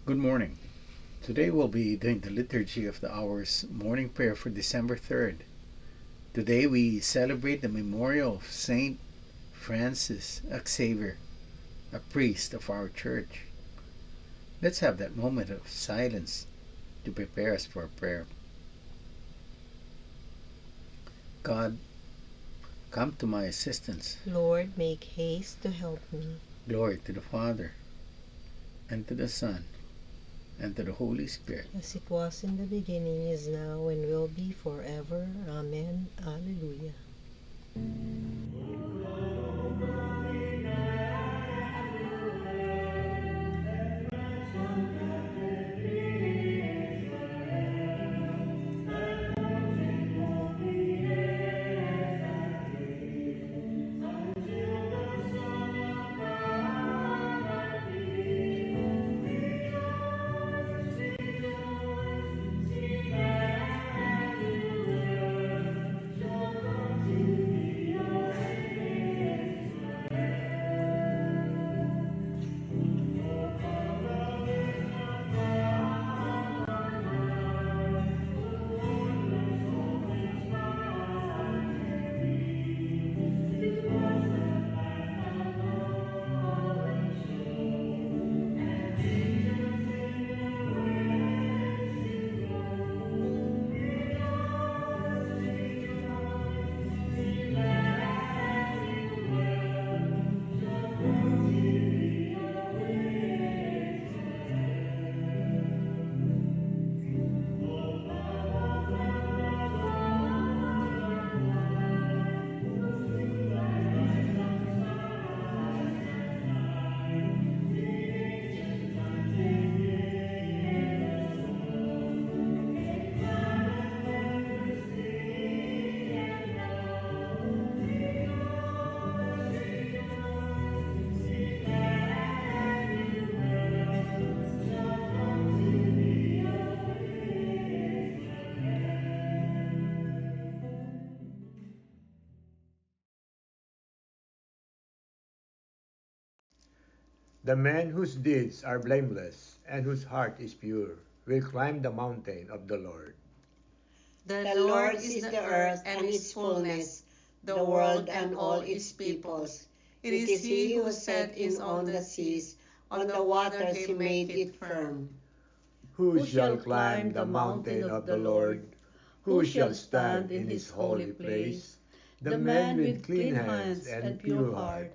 Good morning. Today we'll be doing the Liturgy of the Hours morning prayer for December 3rd. Today we celebrate the memorial of Saint Francis Xavier, a priest of our church. Let's have that moment of silence to prepare us for prayer. God, come to my assistance. Lord, make haste to help me. Glory to the Father, and to the Son, and to the Holy Spirit. As it was in the beginning, is now, and will be forever. Amen. Alleluia. The man whose deeds are blameless and whose heart is pure will climb the mountain of the Lord. The Lord is the earth and its fullness, the world and all its peoples. It is He who set it on the seas, on the waters He made it firm. Who shall climb the mountain of the Lord? Who shall stand in His holy place? The man with clean hands and pure heart,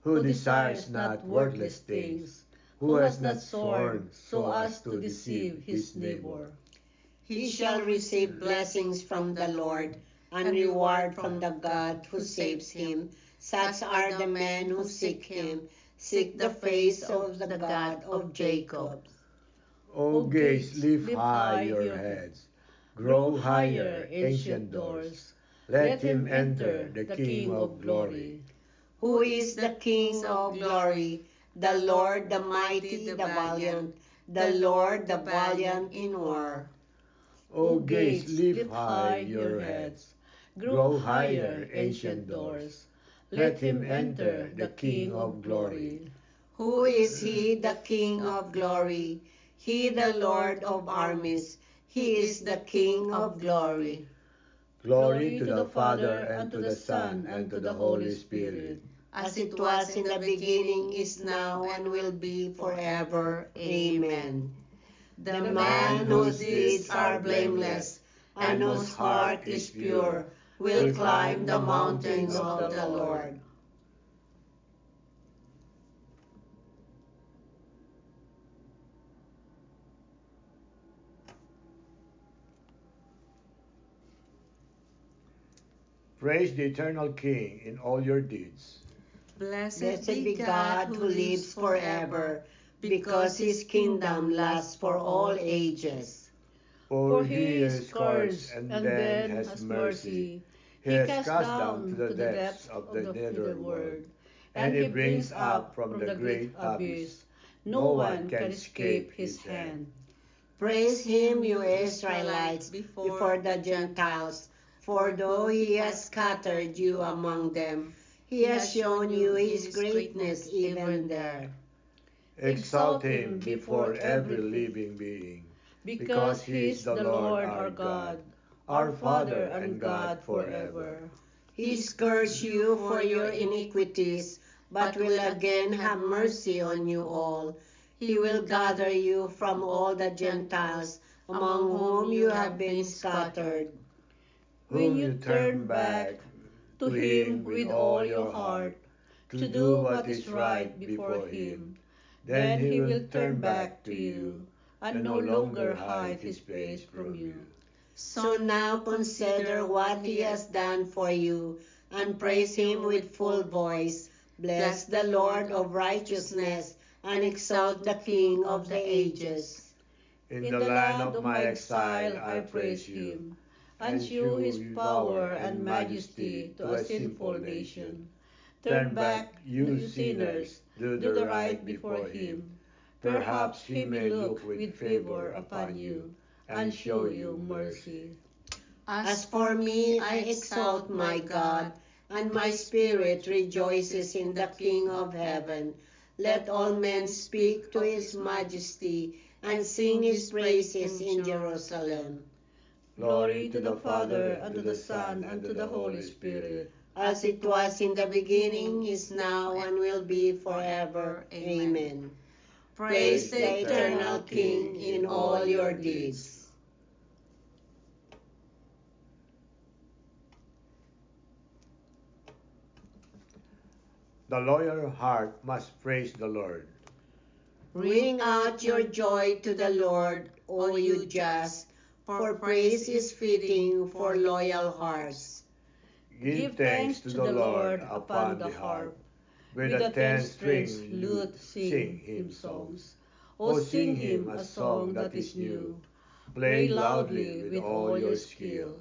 who desires not worthless things, who has not sworn so as to deceive his neighbor. He shall receive blessings from the Lord, and reward from the God who saves him. Such are the men who seek Him, seek the face of the God of Jacob. O gates, lift high your heads, grow higher, ancient doors. Let him enter, the King of glory. Who is the King of glory? The Lord, the mighty, the valiant, the Lord, the valiant in war. O gates, lift high your heads, grow higher, ancient doors. Let him enter, the King of glory. Who is He, the King of glory? He, the Lord of armies. He is the King of glory. Glory to the Father, and to the Son, and to the Holy Spirit. As it was in the beginning, is now, and will be forever. Amen. The man whose deeds are blameless, and whose heart is pure, will climb the mountains of the Lord. Praise the eternal King in all your deeds. Blessed be God who lives forever, because His kingdom lasts for all ages. For he is scourged and then has mercy. He has cast down to the depths of the nether world, and he brings up from the great abyss. No one can escape his hand. Praise Him, you Israelites, before the Gentiles, for though He has scattered you among them, He has shown you His greatness even there. Exalt him before every living being, because he is the Lord our God, our Father and God forever. He scourged you for your iniquities, but will again have mercy on you all. He will gather you from all the Gentiles, among whom you have been scattered. Whom you turn back to him with all your heart, to do what is right before him, then he will turn back to you, and no longer hide his face from you. So now consider what he has done for you, and praise him with full voice. Bless the Lord of righteousness, and exalt the King of the ages. In the land of my exile I praise him, and shew his power and majesty to a sinful nation. Turn back, you sinners, do the right before him. Perhaps he may look with favor upon you, and show you mercy. As for me, I exalt my God, and my spirit rejoices in the King of heaven. Let all men speak to his majesty, and sing his praises in Jerusalem. Glory to the Father, and to the Son, and to the Holy Spirit, As it was in the beginning, is now, and will be forever. Amen. Praise the eternal King in all your deeds. The loyal heart must praise the Lord. Ring out your joy to the Lord, O you just, for praise is fitting for loyal hearts. Give thanks to the Lord upon the harp. With a 10-string lute sing him songs. O sing him a song that is new. Play loudly with all your skill.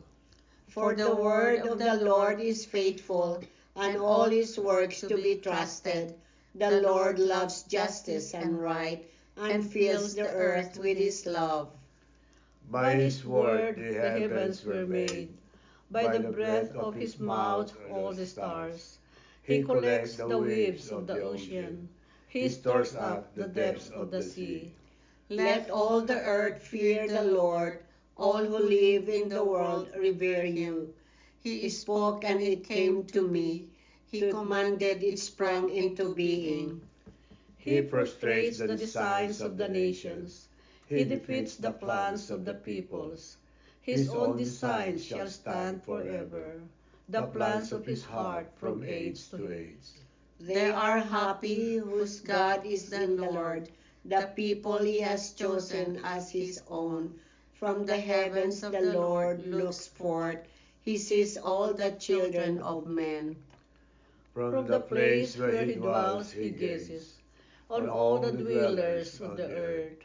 For the word of the Lord is faithful, and all his works to be trusted. The Lord loves justice and right, and fills the earth with his love. By his word the heavens were made. By the breath of his mouth all the stars. He collects the waves of the ocean. He stores up the depths of the sea. Let all the earth fear the Lord, all who live in the world revere you. He spoke and it came to me. He commanded it sprang into being. He prostrates the designs of the nations. He defeats the plans of the peoples. His own designs shall stand forever, the plans of his heart from age to age. They are happy whose God is the Lord, the people he has chosen as his own. From the heavens the Lord looks forth. He sees all the children of men. From the place where he dwells he gazes on all the dwellers of the earth.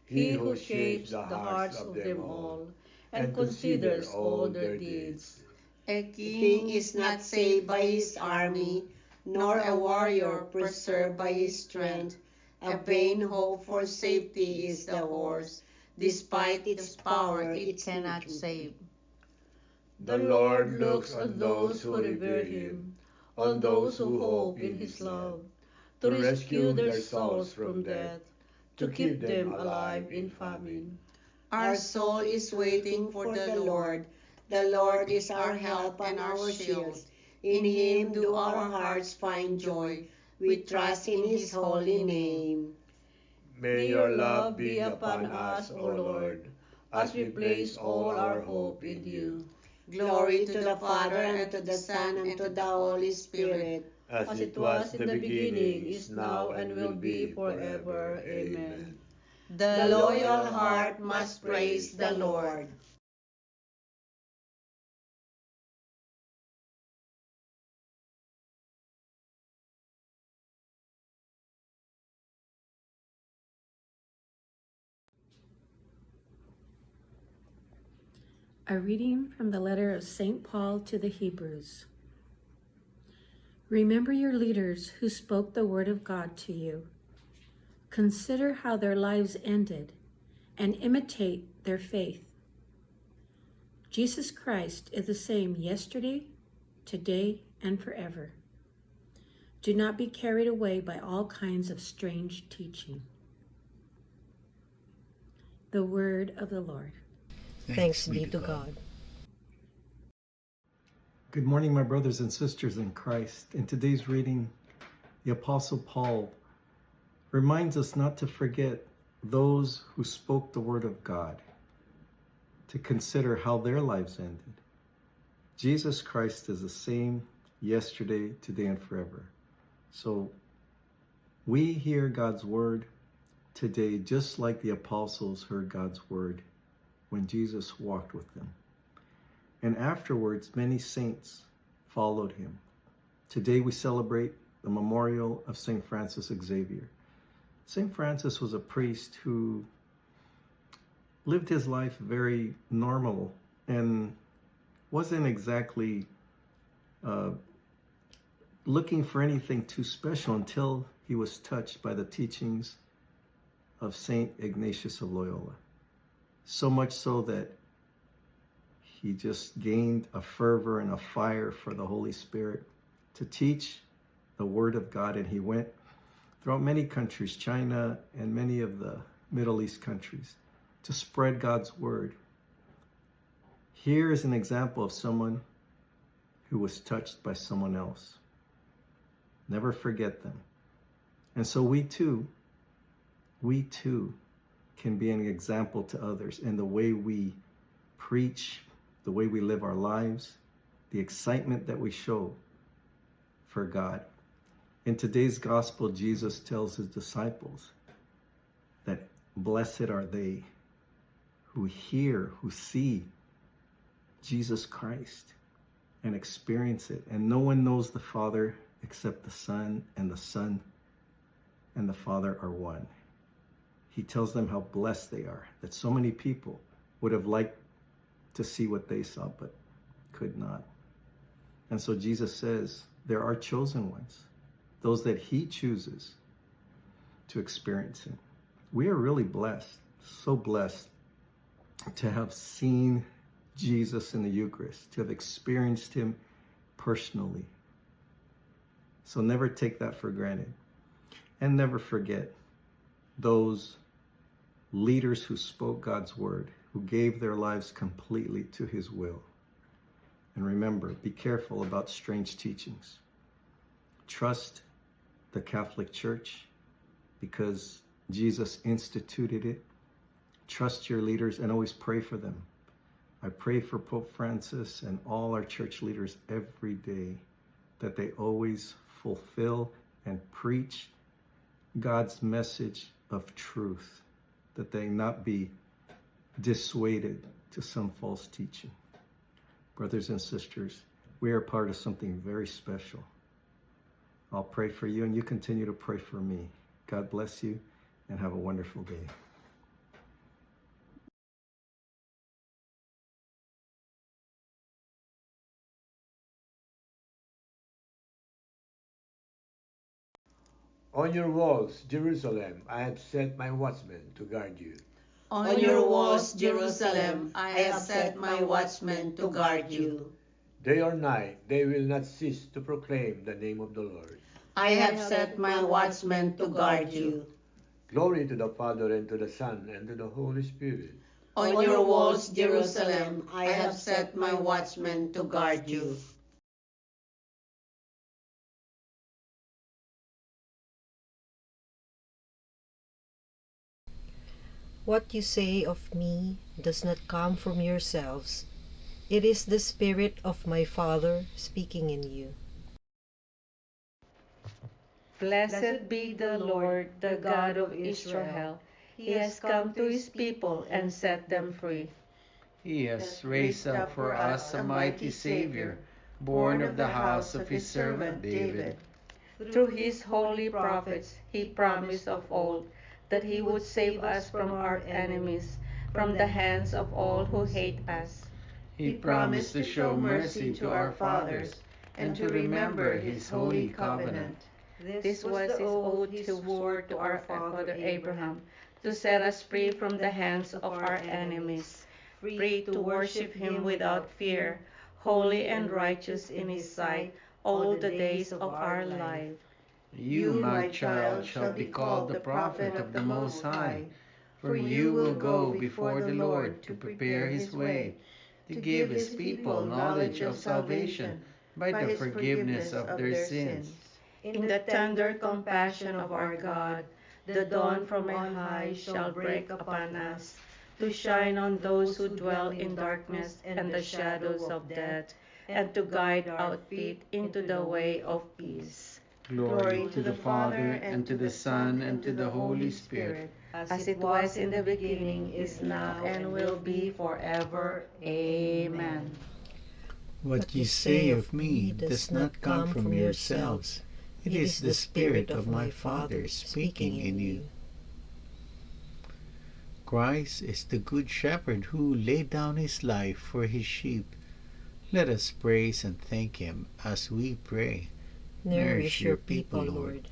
He who shapes the hearts of them all, and considers all their deeds. A king is not saved by his army, nor a warrior preserved by his strength. A vain hope for safety is the horse. Despite its power, it cannot save. The Lord looks on those who revere him, on those who hope in his love, to rescue their souls from death, to keep them alive in famine. Our soul is waiting for the Lord. The Lord is our help and our shield. In him do our hearts find joy. We trust in his holy name. May your love be upon us, O Lord, as we place all our hope in you. Glory to the Father, and to the Son, and to the Holy Spirit. As it was in the beginning, is now, and will be forever. Amen. The loyal heart must praise the Lord. A reading from the letter of St. Paul to the Hebrews. Remember your leaders who spoke the word of God to you. Consider how their lives ended and imitate their faith. Jesus Christ is the same yesterday, today, and forever. Do not be carried away by all kinds of strange teaching. The word of the Lord. Thanks be to God. Good morning, my brothers and sisters in Christ. In today's reading, the Apostle Paul reminds us not to forget those who spoke the word of God, to consider how their lives ended. Jesus Christ is the same yesterday, today, and forever. So we hear God's word today just like the apostles heard God's word when Jesus walked with them. And afterwards, many saints followed him. Today we celebrate the memorial of St. Francis Xavier. St. Francis was a priest who lived his life very normal and wasn't exactly looking for anything too special until he was touched by the teachings of St. Ignatius of Loyola. So much so that he just gained a fervor and a fire for the Holy Spirit to teach the Word of God. And he went throughout many countries, China and many of the Middle East countries, to spread God's Word. Here is an example of someone who was touched by someone else. Never forget them. And so we too can be an example to others in the way we preach, the way we live our lives, the excitement that we show for God. In today's gospel, Jesus tells his disciples that blessed are they who hear, who see Jesus Christ and experience it. And no one knows the Father except the Son and the Father are one. He tells them how blessed they are, that so many people would have liked to see what they saw, but could not. And so Jesus says, there are chosen ones, those that he chooses to experience him. We are really blessed, so blessed to have seen Jesus in the Eucharist, to have experienced him personally. So never take that for granted. And never forget those leaders who spoke God's word, who gave their lives completely to his will. And remember, be careful about strange teachings. Trust the Catholic Church because Jesus instituted it. Trust your leaders and always pray for them. I pray for Pope Francis and all our church leaders every day that they always fulfill and preach God's message of truth, that they not be dissuaded to some false teaching. Brothers and sisters, we are part of something very special. I'll pray for you and you continue to pray for me. God bless you and have a wonderful day. On your walls, Jerusalem, I have set my watchmen to guard you. On your walls, Jerusalem, I have set my watchmen to guard you. Day or night, they will not cease to proclaim the name of the Lord. I have set my watchmen to guard you. Glory to the Father, and to the Son, and to the Holy Spirit. On your walls, Jerusalem, I have set my watchmen to guard you. What you say of me does not come from yourselves. It is the Spirit of my Father speaking in you. Blessed be the Lord, the God of Israel. He has come to his people and set them free. He has raised up for us a mighty Savior, born of the house of his servant David. Through his holy prophets, he promised of old that he would save us from our enemies, from the hands of all who hate us. He promised to show mercy to our fathers and to remember his holy covenant. This was the oath he swore to our father Abraham, to set us free from the hands of our enemies, free to worship him without fear, holy and righteous in his sight all the days of our life. You, my child, shall be called the prophet of the Most High, for you will go before the Lord to prepare his way, to give his people knowledge of salvation by the forgiveness of their sins. In the tender compassion of our God, the dawn from on high shall break upon us, to shine on those who dwell in darkness and the shadows of death, and to guide our feet into the way of peace. Glory to the Father, and to the Son, and to the Holy Spirit, As it was in the beginning, is now, and will be forever. Amen. What ye say of me does not come from yourselves. It is the Spirit of my Father speaking in you. Christ is the Good Shepherd who laid down his life for his sheep. Let us praise and thank him as we pray. Nourish your people, Lord.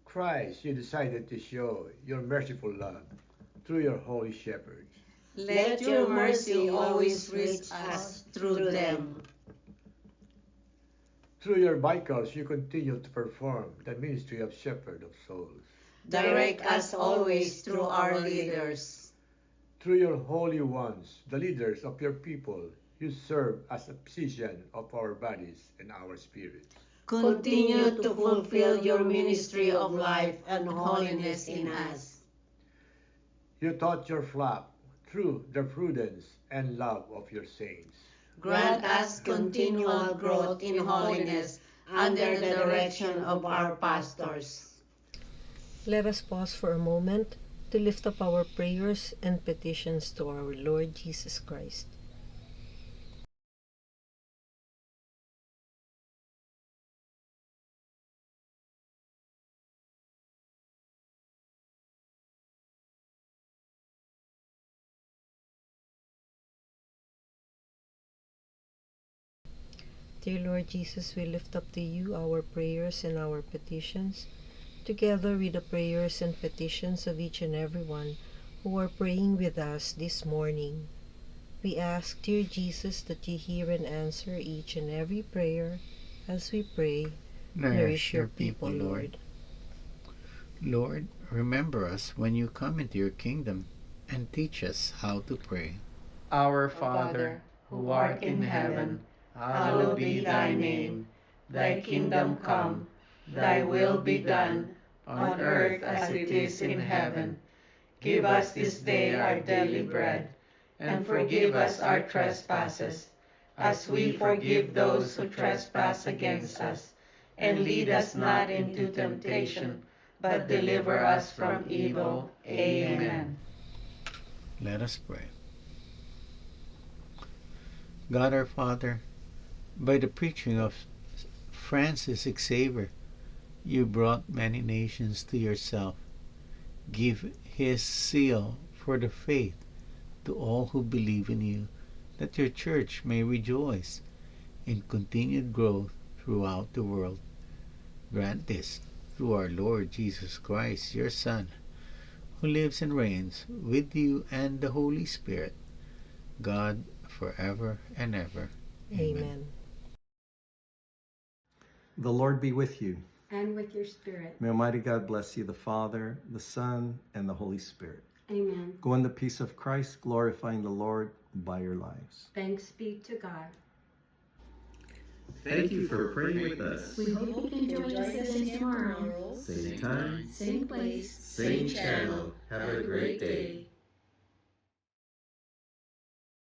Christ, you decided to show your merciful love through your holy shepherds. Let your mercy always reach us through them. Through your Michaels, you continue to perform the ministry of shepherd of souls. Direct us always through our leaders. Through your holy ones, the leaders of your people, you serve as a physician of our bodies and our spirits. Continue to fulfill your ministry of life and holiness in us. You taught your flock through the prudence and love of your saints. Grant us continual growth in holiness under the direction of our pastors. Let us pause for a moment to lift up our prayers and petitions to our Lord Jesus Christ. Dear Lord Jesus, we lift up to you our prayers and our petitions, together with the prayers and petitions of each and every one who are praying with us this morning. We ask, dear Jesus, that you hear and answer each and every prayer as we pray. Nourish your people, Lord. Lord, remember us when you come into your kingdom, and teach us how to pray. Our Father, who art in heaven, hallowed be thy name. Thy kingdom come, thy will be done, on earth as it is in heaven. Give us this day our daily bread, and forgive us our trespasses, as we forgive those who trespass against us. And lead us not into temptation, but deliver us from evil. Amen. Let us pray. God our Father, by the preaching of Francis Xavier, you brought many nations to yourself. Give his seal for the faith to all who believe in you, that your church may rejoice in continued growth throughout the world. Grant this through our Lord Jesus Christ, your Son, who lives and reigns with you and the Holy Spirit, God, forever and ever. Amen. The Lord be with you. And with your spirit. May Almighty God bless you, the Father, the Son, and the Holy Spirit. Amen. Go in the peace of Christ, glorifying the Lord by your lives. Thanks be to God. Thank you for praying with us. We hope you can join us again tomorrow. Same time, Same place. same channel. Have a great day.